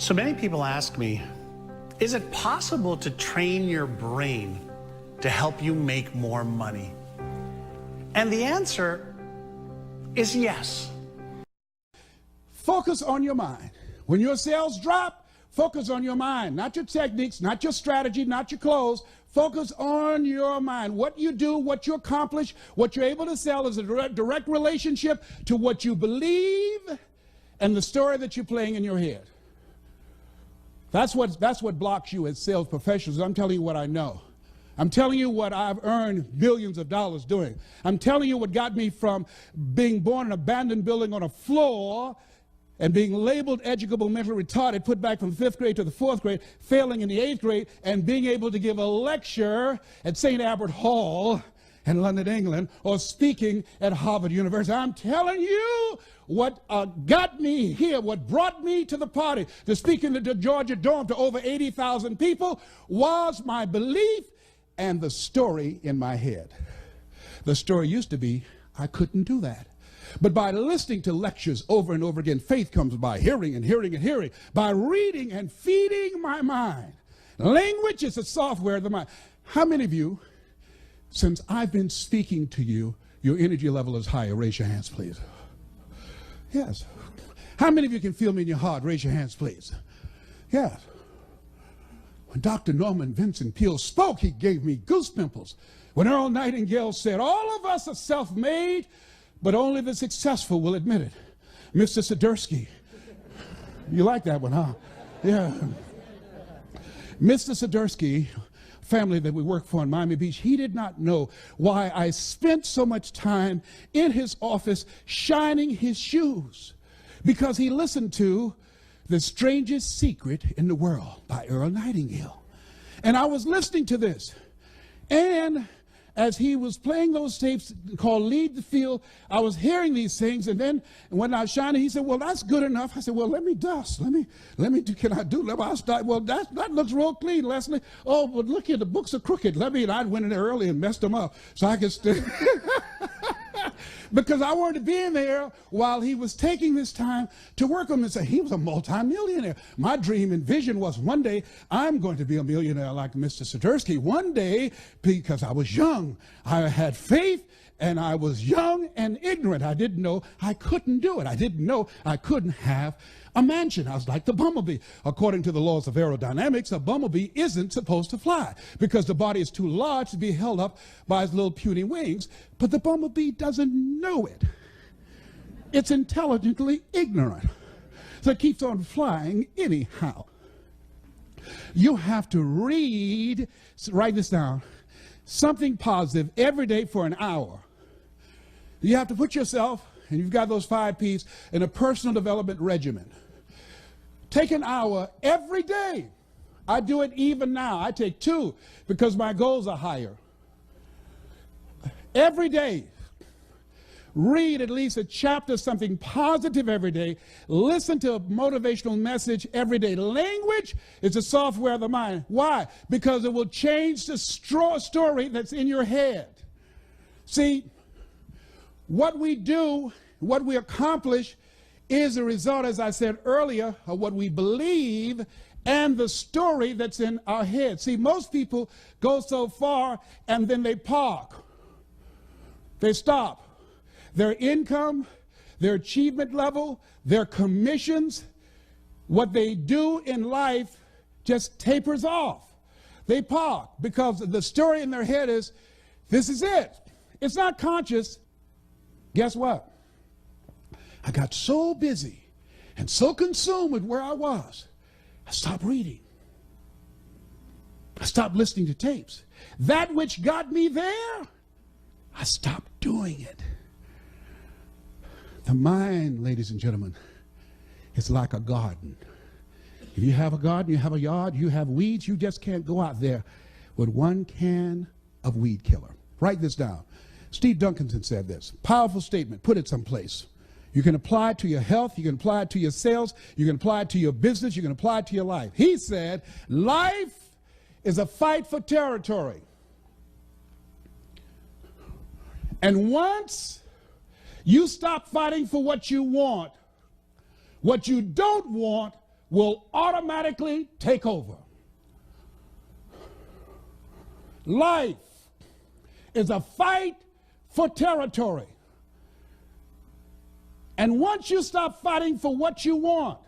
So many people ask me, is it possible to train your brain to help you make more money? And the answer is yes. Focus on your mind. When your sales drop, focus on your mind, not your techniques, not your strategy, not your clothes. Focus on your mind. What you do, what you accomplish, what you're able to sell is a direct relationship to what you believe and the story that you're playing in your head. That's what blocks you as sales professionals. I'm telling you what I know. I'm telling you what I've earned millions of dollars doing. I'm telling you what got me from being born in an abandoned building on a floor and being labeled educable mentally retarded, put back from 5th grade to the 4th grade, failing in the 8th grade, and being able to give a lecture at St. Albert Hall in London, England, or speaking at Harvard University. I'm telling you what got me here, what brought me to the party, to speak in the Georgia Dome to over 80,000 people, was my belief and the story in my head. The story used to be, I couldn't do that. But by listening to lectures over and over again, faith comes by hearing and hearing and hearing, by reading and feeding my mind. Language is the software of the mind. How many of you, since I've been speaking to you, your energy level is higher? Raise your hands, please. Yes. How many of you can feel me in your heart? Raise your hands, please. Yes. When Dr. Norman Vincent Peale spoke, he gave me goose pimples. When Earl Nightingale said, all of us are self-made, but only the successful will admit it. Mr. Swiderski. You like that one, huh? Yeah. Mr. Swiderski, family that we work for in Miami Beach, he did not know why I spent so much time in his office shining his shoes, because he listened to The Strangest Secret in the World by Earl Nightingale. And I was listening to this, and as he was playing those tapes called Lead the Field, I was hearing these things, and then when I was shining, he said, well, that's good enough. I said, well, let me dust. Let me do, can I do, I'll start. Well, that looks real clean, Leslie. Oh, but look here, the books are crooked. And I went in there early and messed them up so I could stay. Because I wanted to be in there while he was taking this time to work on this. He was a multimillionaire. My dream and vision was one day I'm going to be a millionaire like Mr. Swiderski. One day, because I was young, I had faith, and I was young and ignorant. I didn't know I couldn't do it. I didn't know I couldn't have a mansion. I was like the bumblebee. According to the laws of aerodynamics, a bumblebee isn't supposed to fly because the body is too large to be held up by its little puny wings. But the bumblebee doesn't know it. It's intelligently ignorant. So it keeps on flying anyhow. You have to read, write this down, something positive every day for an hour. You have to put yourself, and you've got those 5 P's, in a personal development regimen. Take an hour every day. I do it even now. I take 2 because my goals are higher. Every day, read at least a chapter, something positive every day. Listen to a motivational message every day. Language is the software of the mind. Why? Because it will change the story that's in your head. See, what we do, what we accomplish, is a result, as I said earlier, of what we believe and the story that's in our head. See, most people go so far and then they park. They stop. Their income, their achievement level, their commissions, what they do in life just tapers off. They park because the story in their head is, this is it. It's not conscious. Guess what? I got so busy and so consumed with where I was, I stopped reading. I stopped listening to tapes. That which got me there, I stopped doing it. The mind, ladies and gentlemen, is like a garden. If you have a garden, you have a yard, you have weeds, you just can't go out there with 1 can of weed killer. Write this down. Steve Duncanson said this. Powerful statement. Put it someplace. You can apply it to your health. You can apply it to your sales. You can apply it to your business. You can apply it to your life. He said, life is a fight for territory. And once you stop fighting for what you want, what you don't want will automatically take over. Life is a fight for territory. And once you stop fighting for what you want,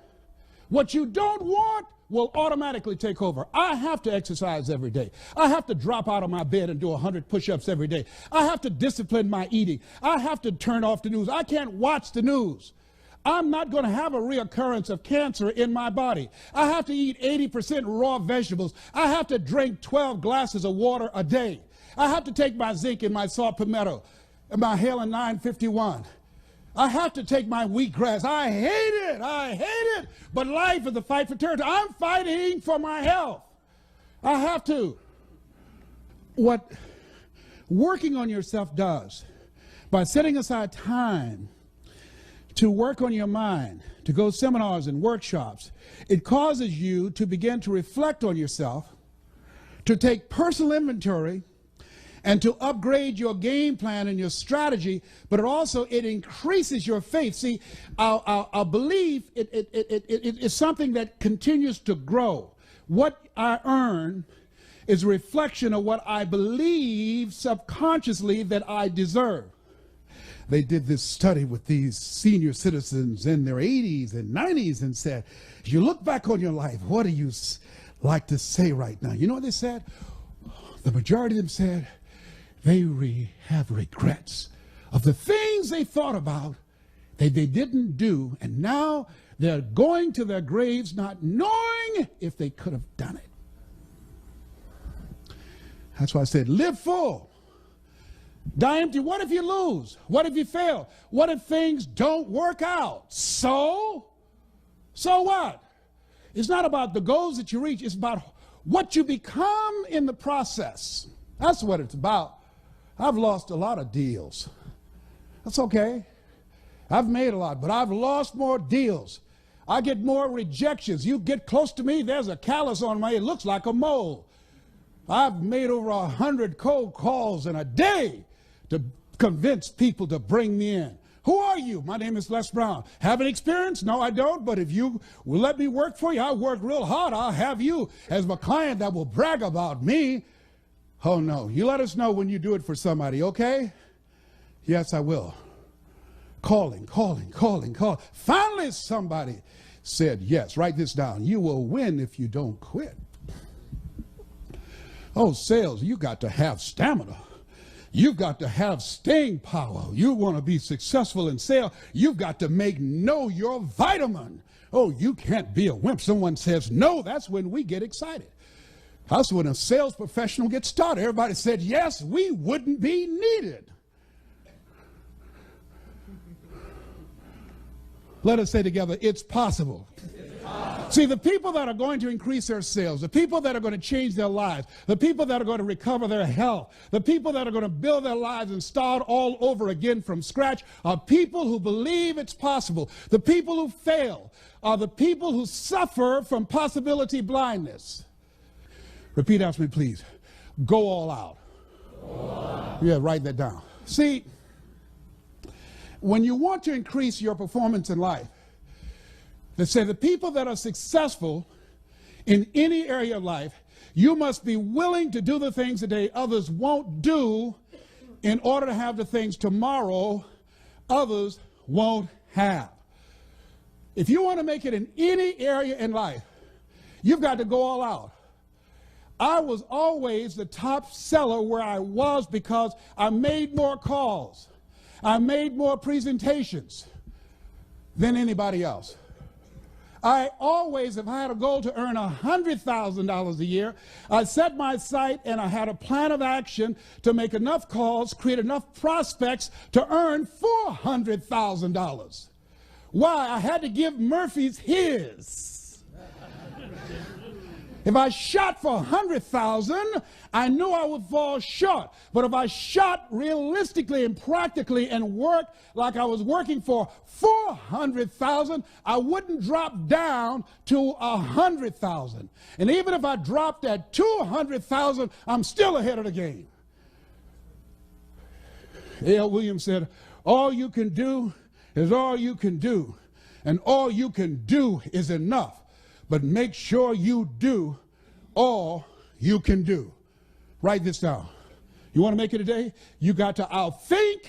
what you don't want will automatically take over. I have to exercise every day. I have to drop out of my bed and do 100 push-ups every day. I have to discipline my eating. I have to turn off the news. I can't watch the news. I'm not going to have a reoccurrence of cancer in my body. I have to eat 80% raw vegetables. I have to drink 12 glasses of water a day. I have to take my zinc and my saw palmetto and my Halen 951. I have to take my wheatgrass. I hate it. But life is a fight for territory. I'm fighting for my health. I have to. What working on yourself does, by setting aside time to work on your mind, to go seminars and workshops, it causes you to begin to reflect on yourself, to take personal inventory, and to upgrade your game plan and your strategy, but it increases your faith. See, our belief is something that continues to grow. What I earn is a reflection of what I believe subconsciously that I deserve. They did this study with these senior citizens in their 80s and 90s and said, if you look back on your life, what do you like to say right now? You know what they said? The majority of them said, they have regrets of the things they thought about that they didn't do, and now they're going to their graves not knowing if they could have done it. That's why I said, live full, die empty. What if you lose? What if you fail? What if things don't work out? So what? It's not about the goals that you reach. It's about what you become in the process. That's what it's about. I've lost a lot of deals. That's okay. I've made a lot, but I've lost more deals. I get more rejections. You get close to me, there's a callus on my, it looks like a mole. I've made over 100 cold calls in a day to convince people to bring me in. Who are you? My name is Les Brown. Have an experience? No, I don't, but if you will let me work for you, I'll work real hard. I'll have you as my client that will brag about me. Oh, no. You let us know when you do it for somebody, okay? Yes, I will. Calling. Finally, somebody said yes. Write this down. You will win if you don't quit. Oh, sales, you got to have stamina. You've got to have staying power. You want to be successful in sales, you've got to know your vitamin. Oh, you can't be a wimp. Someone says no, that's when we get excited. That's when a sales professional gets started. Everybody said yes, we wouldn't be needed. Let us say together, it's possible. See, the people that are going to increase their sales, the people that are going to change their lives, the people that are going to recover their health, the people that are going to build their lives and start all over again from scratch are people who believe it's possible. The people who fail are the people who suffer from possibility blindness. Repeat after me, please. Go all out. Go all out. Yeah, write that down. See, when you want to increase your performance in life, they say the people that are successful in any area of life, you must be willing to do the things today others won't do in order to have the things tomorrow others won't have. If you want to make it in any area in life, you've got to go all out. I was always the top seller where I was because I made more calls. I made more presentations than anybody else. I always, if I had a goal to earn $100,000 a year, I set my sight and I had a plan of action to make enough calls, create enough prospects to earn $400,000. Why? I had to give Murphy's his. If I shot for 100,000, I knew I would fall short. But if I shot realistically and practically and worked like I was working for 400,000, I wouldn't drop down to 100,000. And even if I dropped at 200,000, I'm still ahead of the game. A.L. Williams said, all you can do is all you can do, and all you can do is enough. but make sure you do all you can do. Write this down. You want to make it today? You got to outthink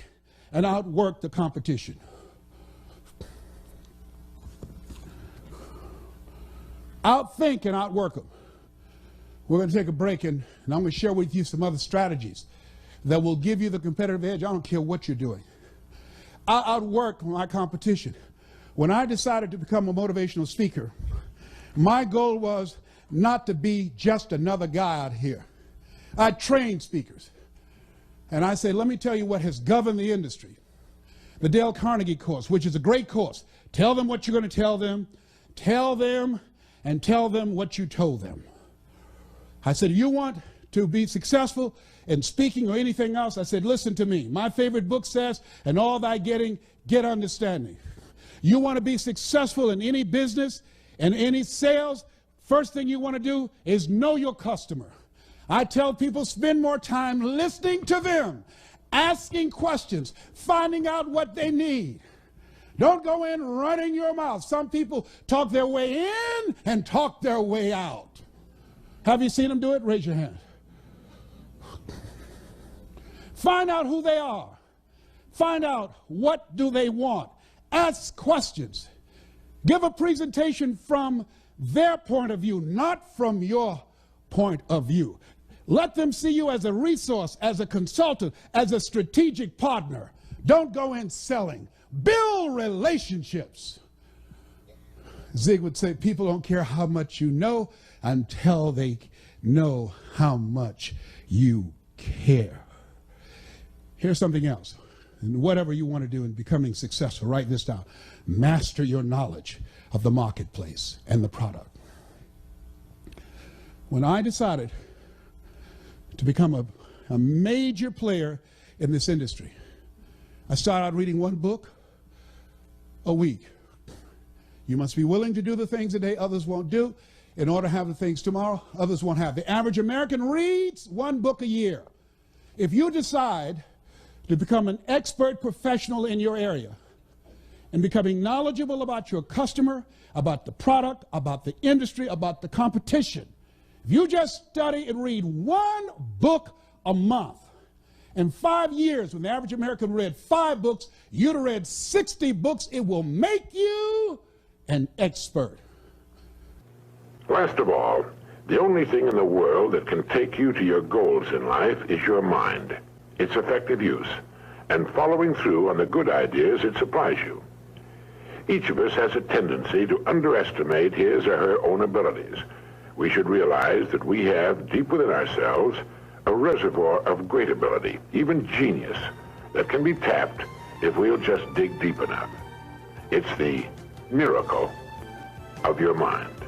and outwork the competition. Outthink and outwork them. We're going to take a break, and I'm going to share with you some other strategies that will give you the competitive edge. I don't care what you're doing. I outwork my competition. When I decided to become a motivational speaker, my goal was not to be just another guy out here. I trained speakers. And I say, let me tell you what has governed the industry. The Dale Carnegie course, which is a great course. Tell them what you're going to tell them, and tell them what you told them. I said, you want to be successful in speaking or anything else? I said, listen to me. My favorite book says, and all thy getting, get understanding. You want to be successful in any business and any sales, first thing you want to do is know your customer. I tell people, spend more time listening to them, asking questions, finding out what they need. Don't go in running your mouth. Some people talk their way in and talk their way out. Have you seen them do it? Raise your hand. Find out who they are. Find out what do they want. Ask questions. Give a presentation from their point of view, not from your point of view. Let them see you as a resource, as a consultant, as a strategic partner. Don't go in selling. Build relationships. Zig would say, people don't care how much you know until they know how much you care. Here's something else. And whatever you want to do in becoming successful, write this down. Master your knowledge of the marketplace and the product. When I decided to become a major player in this industry, I started out reading one book a week. You must be willing to do the things today others won't do in order to have the things tomorrow others won't have. The average American reads one book a year. If you decide to become an expert professional in your area and becoming knowledgeable about your customer, about the product, about the industry, about the competition, if you just study and read one book a month, in 5 years, when the average American read 5 books, you'd have read 60 books. It will make you an expert. Last of all, the only thing in the world that can take you to your goals in life is your mind, its effective use, and following through on the good ideas that surprise you. Each of us has a tendency to underestimate his or her own abilities. We should realize that we have deep within ourselves a reservoir of great ability, even genius, that can be tapped if we'll just dig deep enough. It's the miracle of your mind.